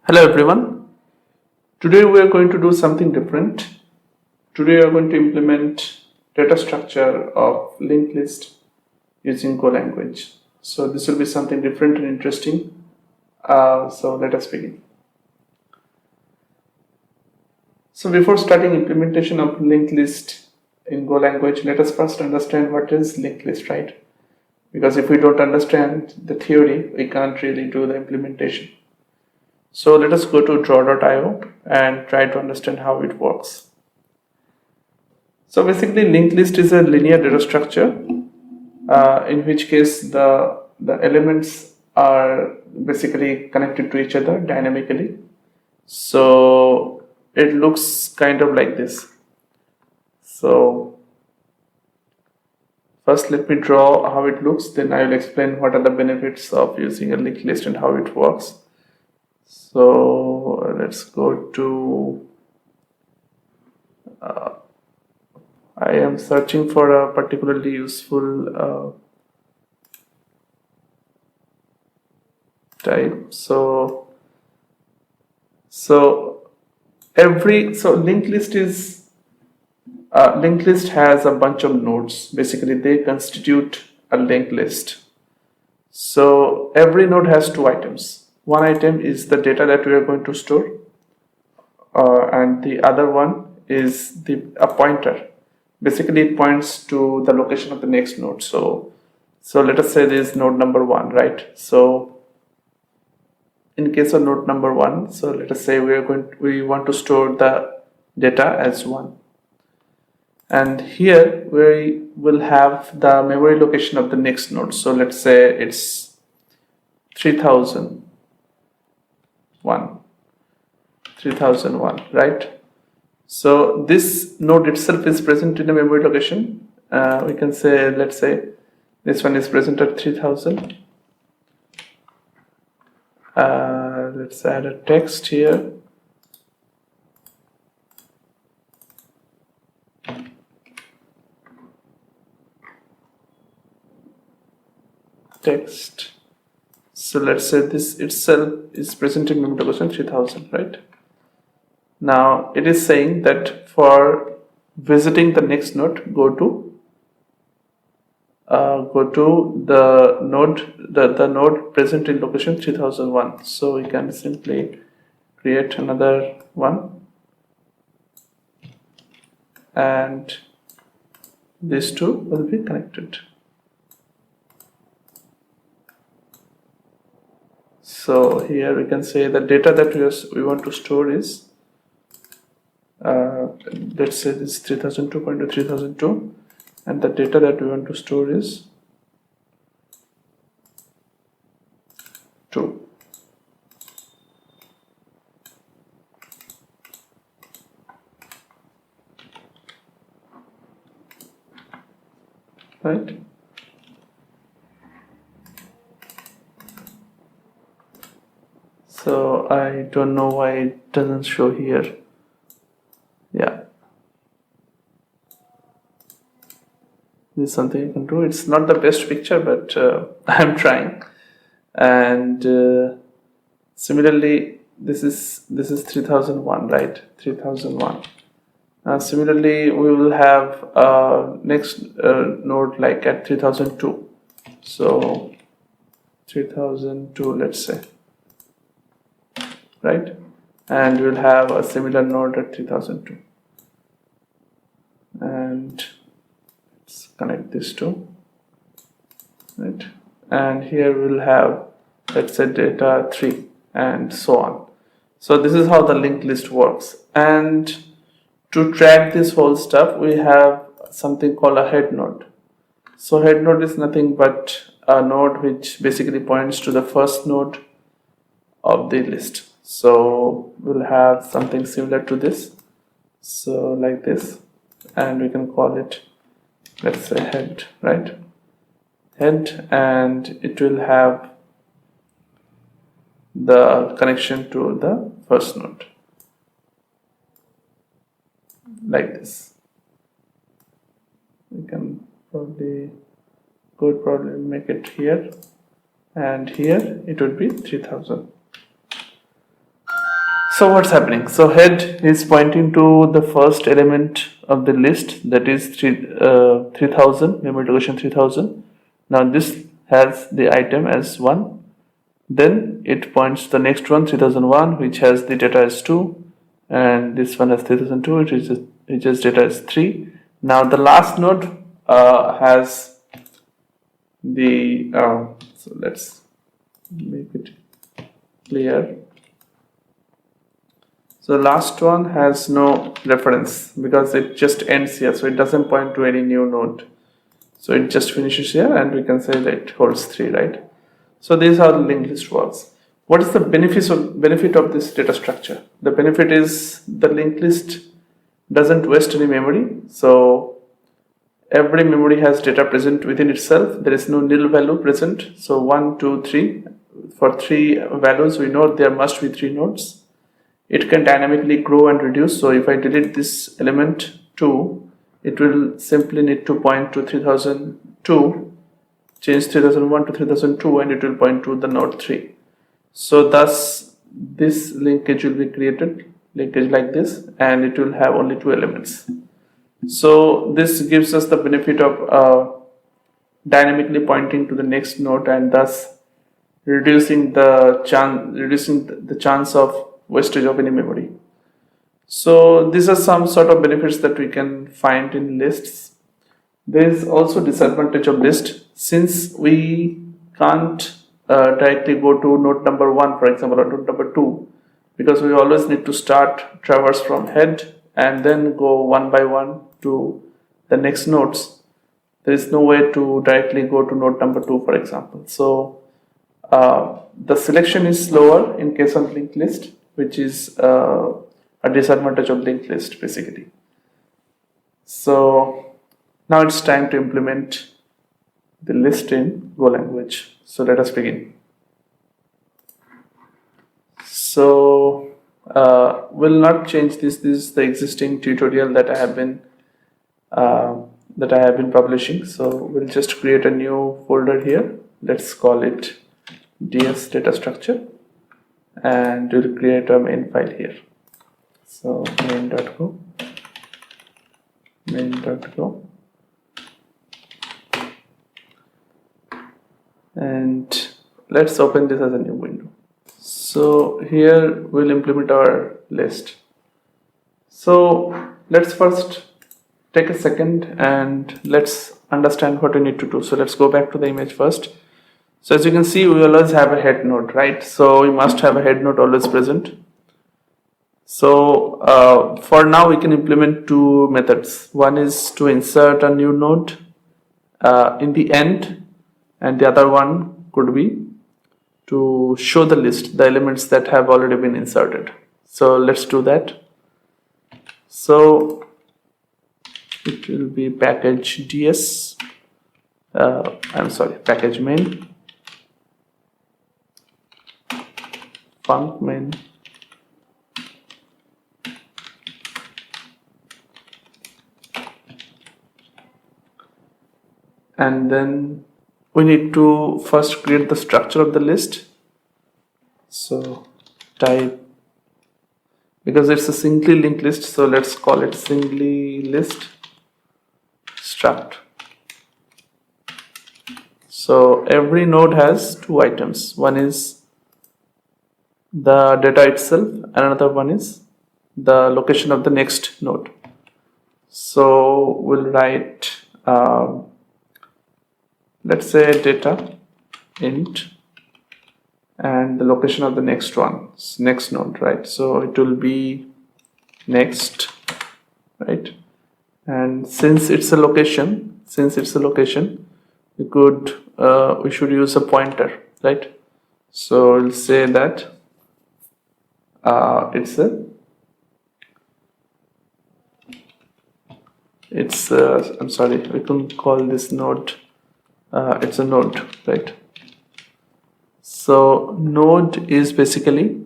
Hello everyone. Today we are going to do something different. Today we are going to implement data structure of linked list using Go language. So this will be something different and interesting. So let us begin. So before starting implementation of linked list in Go language, let us first understand what is linked list, right? Because if we don't understand the theory, we can't really do the implementation. So let us go to draw.io and try to understand how it works. So basically linked list is a linear data structure in which case the elements are basically connected to each other dynamically. So it looks kind of like this. So first let me draw how it looks, then I will explain what are the benefits of using a linked list and how it works. So let's go to I am searching for a particularly useful type. So linked list is linked list has a bunch of nodes. Basically, they constitute a linked list. So every node has two items. One item is the data that we are going to store, and the other one is a pointer. Basically, it points to the location of the next node. So let us say this is node number 1, right? So in case of node number 1, so let us say we want to store the data as 1, and here we will have the memory location of the next node. So let's say it's 3001, right? So this node itself is present in a memory location. We can say, let's say this one is present at 3000. Let's add a text here. Text. So let's say this itself is present in memory location 3000, right? Now it is saying that for visiting the next node, go to the node present in location 3001. So we can simply create another one, and these two will be connected. So here we can say the data that we want to store is let's say this 3002.3002, and the data that we want to store is 2. Right? So I don't know why it doesn't show here. Yeah, this is something you can do. It's not the best picture, but I'm trying. And similarly, this is 3001, right? 3001. Similarly, we will have next node like at 3002. So 3002, let's say, right? And we'll have a similar node at 3002. And let's connect these two, right? And here we'll have, let's say, data 3, and so on. So this is how the linked list works. And to track this whole stuff, we have something called a head node. So head node is nothing but a node which basically points to the first node of the list. So we'll have something similar to this. So like this, and we can call it, let's say, head, right? Head, and it will have the connection to the first node like this. We can probably make it here, and here it would be 3000. So what's happening? So head is pointing to the first element of the list, that is 3000, memory location 3000. Now this has the item as 1. Then it points to the next one, 3001, which has the data as 2. And this one has 3002, which has data as 3. Now the last node has the, so let's make it clear. So the last one has no reference because it just ends here, so it doesn't point to any new node. So it just finishes here, and we can say that it holds 3, right? So these are the linked list works. What is the benefit of this data structure? The benefit is the linked list doesn't waste any memory. So every memory has data present within itself. There is no nil value present. So 1, 2, 3. For 3 values, we know there must be 3 nodes. It can dynamically grow and reduce. So if I delete this element 2, it will simply need to point to 3002, change 3001 to 3002, and it will point to the node 3. So thus this linkage will be created, linkage like this, and it will have only 2 elements. So this gives us the benefit of dynamically pointing to the next node, and thus reducing the chance of wastage of any memory. So these are some sort of benefits that we can find in lists. There is also disadvantage of list, since we can't directly go to node number 1, for example, or node number 2, because we always need to start traverse from head and then go one by one to the next nodes. There is no way to directly go to node number 2, for example. So the selection is slower in case of linked list, which is a disadvantage of linked list basically. So now it's time to implement the list in Go language. So let us begin. So we'll not change this. This is the existing tutorial that I have been publishing. So we'll just create a new folder here. Let's call it ds data structure, and we'll create a main file here. So main.go, and let's open this as a new window. So here we'll implement our list. So let's first take a second and let's understand what we need to do. So let's go back to the image first. So as you can see, we always have a head node, right? So we must have a head node always present. So for now we can implement 2 methods. One is to insert a new node in the end, and the other one could be to show the list, the elements that have already been inserted. So let's do that. So it will be package ds, package main, func main, and then we need to first create the structure of the list. So type, because it's a singly linked list, so let's call it singly list struct. So every node has 2 items. One is the data itself, and another one is the location of the next node. So we'll write let's say data int and the location of the next node, right? So it will be next, right? And since it's a location, we should use a pointer, right? So we'll say that we can call this node, it's a node, right? So node is basically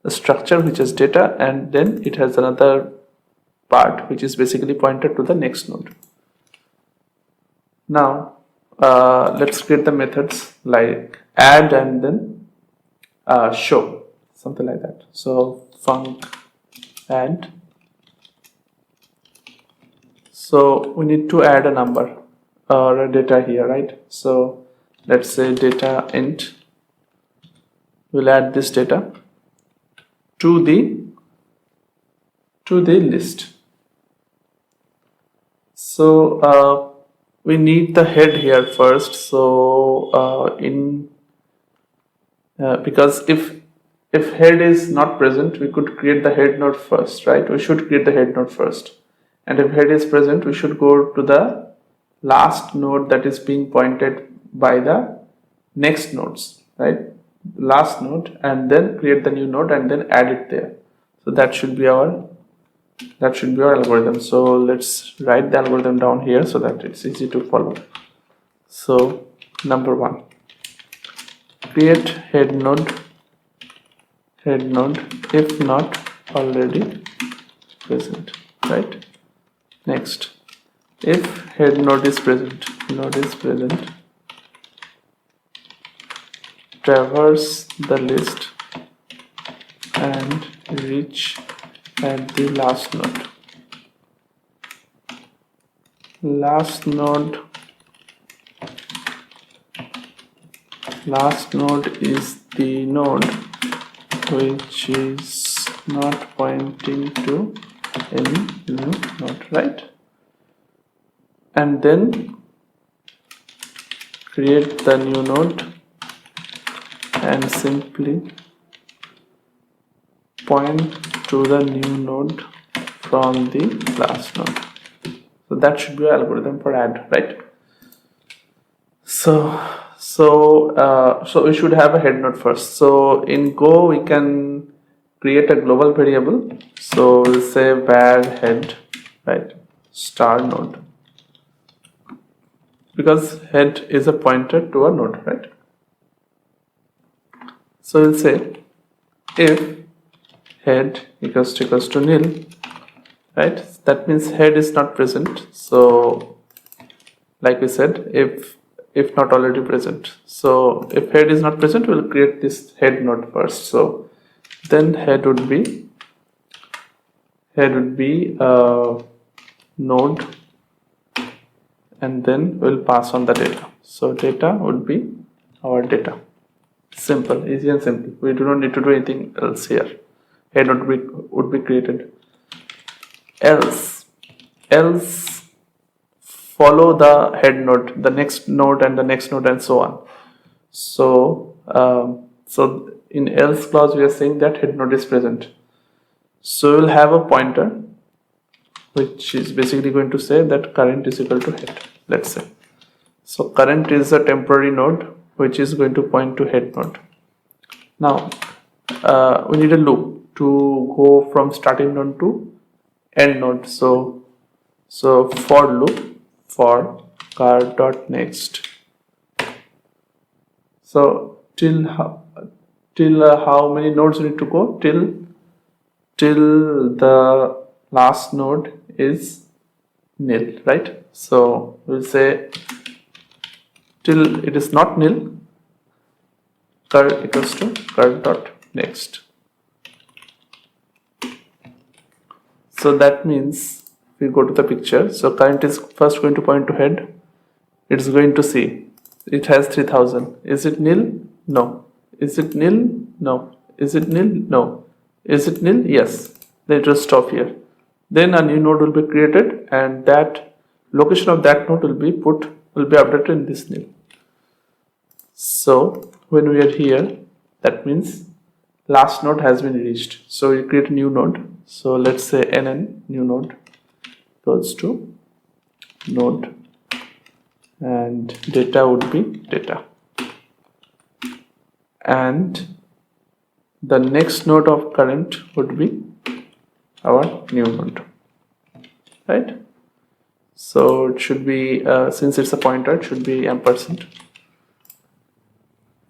a structure which has data, and then it has another part which is basically pointed to the next node. Now let's create the methods like add and then show. something like that. So func add. So we need to add a number or a data here, right? So let's say data int. We'll add this data to the list. So we need the head here first. So because if head is not present, we could create the head node first, right? We should create the head node first. And if head is present, we should go to the last node that is being pointed by the next nodes, right? Last node, and then create the new node and then add it there. So that should be our algorithm. So let's write the algorithm down here so that it's easy to follow. So number 1, create head node if not already present, right? Next, if head node is present, traverse the list and reach at the last node. Last node is the node which is not pointing to any new node, right? And then create the new node and simply point to the new node from the last node. So that should be our algorithm for add, right? So we should have a head node first. So in Go we can create a global variable. So we'll say var head, right, star node, because head is a pointer to a node, right? So we'll say if head equals to nil, right? That means head is not present. So like we said, if not already present. So if head is not present, we'll create this head node first. So then head would be node, and then we'll pass on the data. So data would be our data. Simple, easy and simple. We do not need to do anything else here. Head node would be created. Else follow the head node, the next node and the next node and so on. So so in else clause we are saying that head node is present. So we'll have a pointer which is basically going to say that current is equal to head, let's say. So current is a temporary node which is going to point to head node. Now we need a loop to go from starting node to end node. So for loop for car.next. So till how many nodes we need to go? Till the last node is nil, right? So we'll say till it is not nil, cur equals to cur.next. So that means we go to the picture. So current is first going to point to head. It's going to see it has 3000. Is it nil? No. Is it nil? No. Is it nil? No. Is it nil? Yes. Then it will stop here. Then a new node will be created, and that location of that node will be updated in this nil. So when we are here, that means last node has been reached. So we create a new node. So let's say nn new node equals to node, and data would be data, and the next node of current would be our new node, right? So it should be since it's a pointer, it should be ampersand.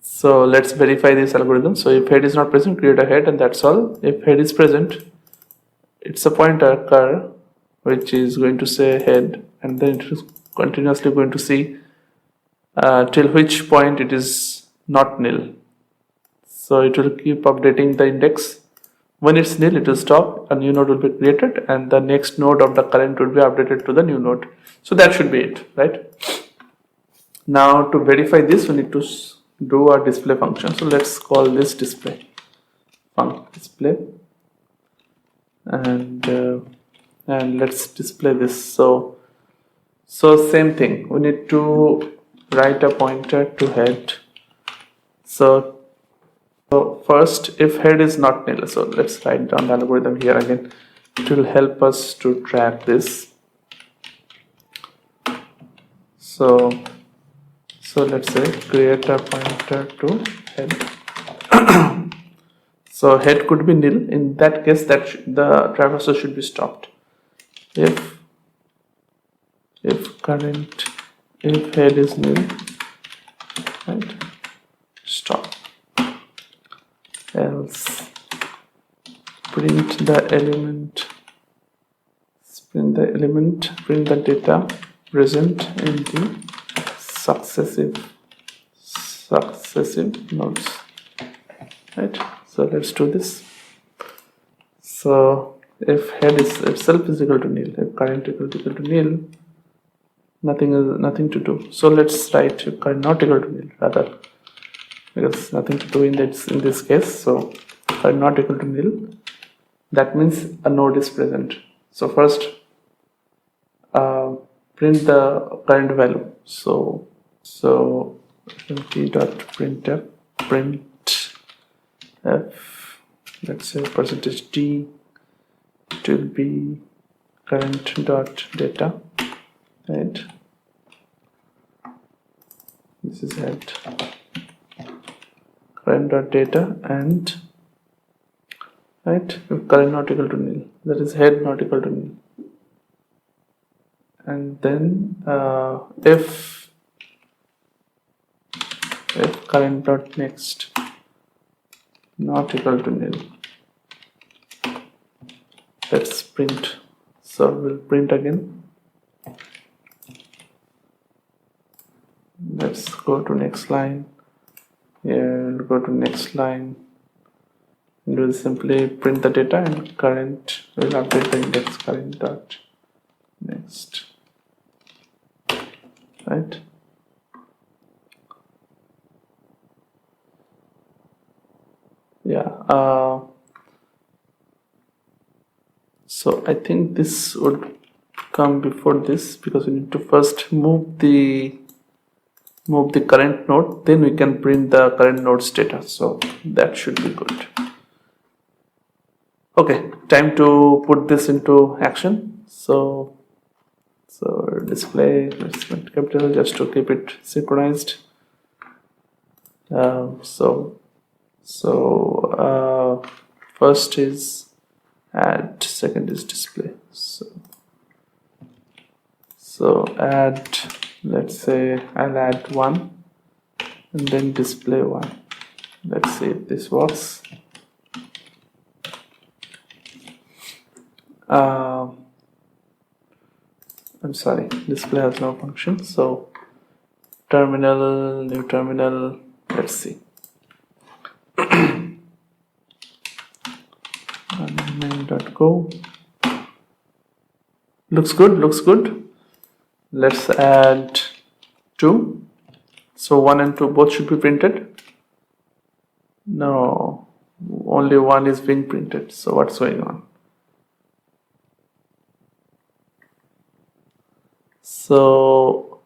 So let's verify this algorithm. So if head is not present, create a head, and that's all. If head is present, it's a pointer cur which is going to say head, and then it is continuously going to see till which point it is not nil. So it will keep updating the index. When it's nil, it will stop, a new node will be created, and the next node of the current will be updated to the new node. So that should be it, right? Now to verify this, we need to do a display function. So let's call this display display, and let's display this. So same thing, we need to write a pointer to head. So first, if head is not nil, so let's write down the algorithm here again. It will help us to track this. So let's say create a pointer to head. So head could be nil. In that case, that the traversal should be stopped. If head is nil, right? Stop. Else print the data present in the successive nodes, right? So let's do this. So if head is itself is equal to nil, if current equal to nil, nothing to do. So let's write current not equal to nil rather, because nothing to do in this case. So current not equal to nil, that means a node is present. So first print the current value. So empty.printf, let's say %d, it will be current.data, right? This is head, current.data, and right, if current not equal to nil, that is head not equal to nil. And then if current dot next not equal to nil, let's print. So we'll print again. Let's go to next line. Here we'll go to next line, and we'll simply print the data, and current will update the index current dot next, right? Yeah. So I think this would come before this, because we need to first move the current node, then we can print the current node's data. So that should be good. Okay, time to put this into action. So display, let's print capital just to keep it synchronized. First is add, second is display. So add, let's say I'll add 1 and then display 1. Let's see if this works. I'm sorry, display has no function. So terminal, new terminal, let's see. main.go, looks good. Let's add 2. So 1 and 2 both should be printed. No, only 1 is being printed. So what's going on? So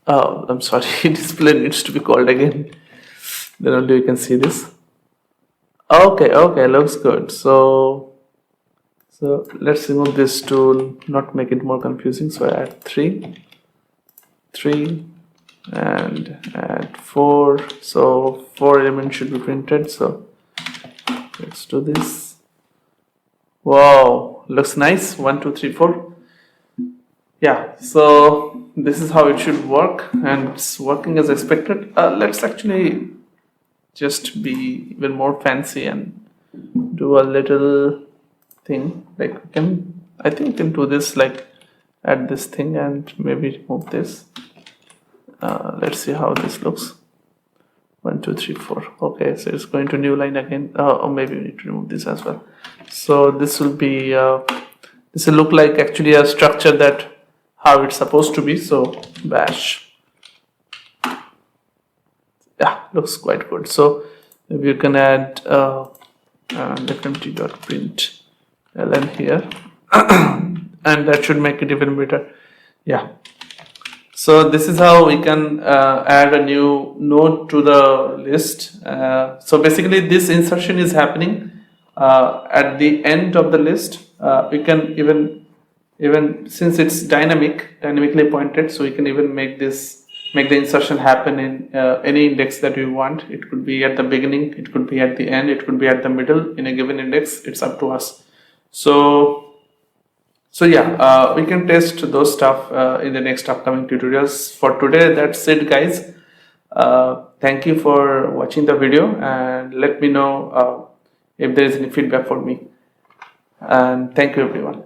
I'm sorry, display needs to be called again, then only you can see this. Okay, looks good. So let's remove this to not make it more confusing. So I add 3 and add 4. So 4 elements should be printed. So let's do this. Wow, looks nice. 1 2 3 4. Yeah, so this is how it should work, and it's working as expected. Let's actually just be even more fancy and do a little thing. Like I think we can do this, like add this thing and maybe remove this. Let's see how this looks. 1 2 3 4. Okay, so it's going to new line again, or maybe we need to remove this as well. So this will be this will look like actually a structure that how it's supposed to be. So bash, yeah, looks quite good. So maybe you can add fmt.print ln here and that should make it even better. Yeah, so this is how we can add a new node to the list. So basically this insertion is happening at the end of the list. We can even since it's dynamically pointed, so we can even make the insertion happen in any index that we want. It could be at the beginning, it could be at the end, it could be at the middle in a given index. It's up to us. So yeah, we can test those stuff in the next upcoming tutorials. For today, that's it, guys. Thank you for watching the video, and let me know if there is any feedback for me. And thank you, everyone.